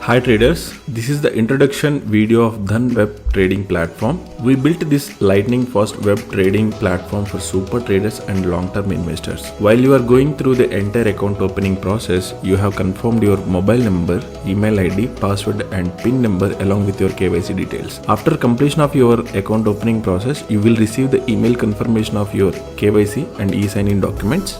Hi traders, this is the introduction video of Dhan web trading platform. We built this lightning fast web trading platform for super traders and long-term investors. While you are going through the entire account opening process, you have confirmed your mobile number, email ID, password and PIN number along with your KYC details. After completion of your account opening process, you will receive the email confirmation of your KYC and e-sign-in documents.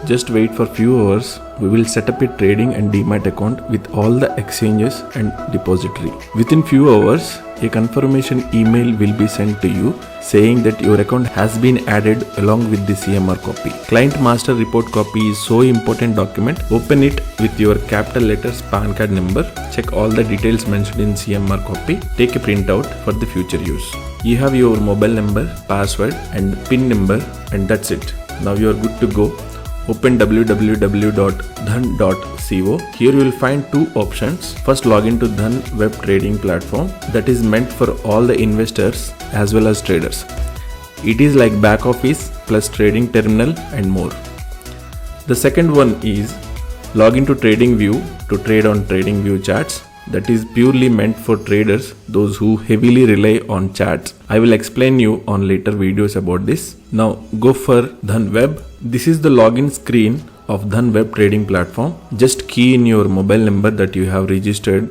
Just wait for few hours. We will set up a trading and demat account with all the exchanges and depository. Within few hours, a confirmation email will be sent to you saying that your account has been added along with the CMR copy. Client master report copy is so important document. Open it with your capital letters PAN card number. Check all the details mentioned in CMR copy. Take a printout for the future use. You have your mobile number, password and PIN number, and that's it. Now you are good to go. Open www.dhan.co. Here you will find two options. First, log into Dhan web trading platform that is meant for all the investors as well as traders. It is like back office plus trading terminal and more. The second one is log into TradingView to trade on TradingView charts. That is purely meant for traders, those who heavily rely on charts. I will explain you on later videos about this. Now go for Dhan web. This is the login screen of Dhan web trading platform. Just key in your mobile number that you have registered.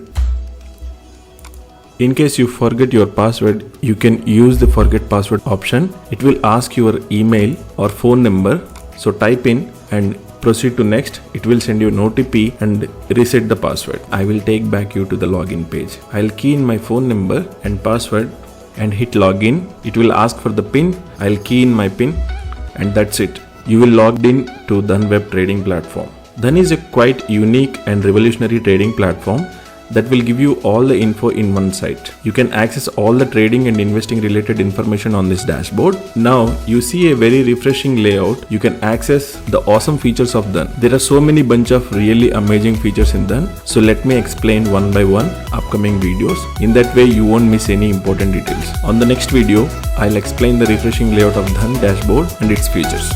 In case you forget your password, you can use the forget password option. It will ask your email or phone number. So type in and proceed to next. It will send you an OTP and reset the password. I will take back you to the login page. I'll key in my phone number and password and hit login. It will ask for the PIN. I'll key in my PIN and that's it. You will logged in to Dhan web trading platform. Dhan is a quite unique and revolutionary trading platform that will give you all the info in one site. You can access all the trading and investing related information on this dashboard. Now you see a very refreshing layout. You can access the awesome features of Dhan. There are so many bunch of really amazing features in Dhan. So let me explain one by one upcoming videos. In that way you won't miss any important details. On the next video, I'll explain the refreshing layout of Dhan dashboard and its features.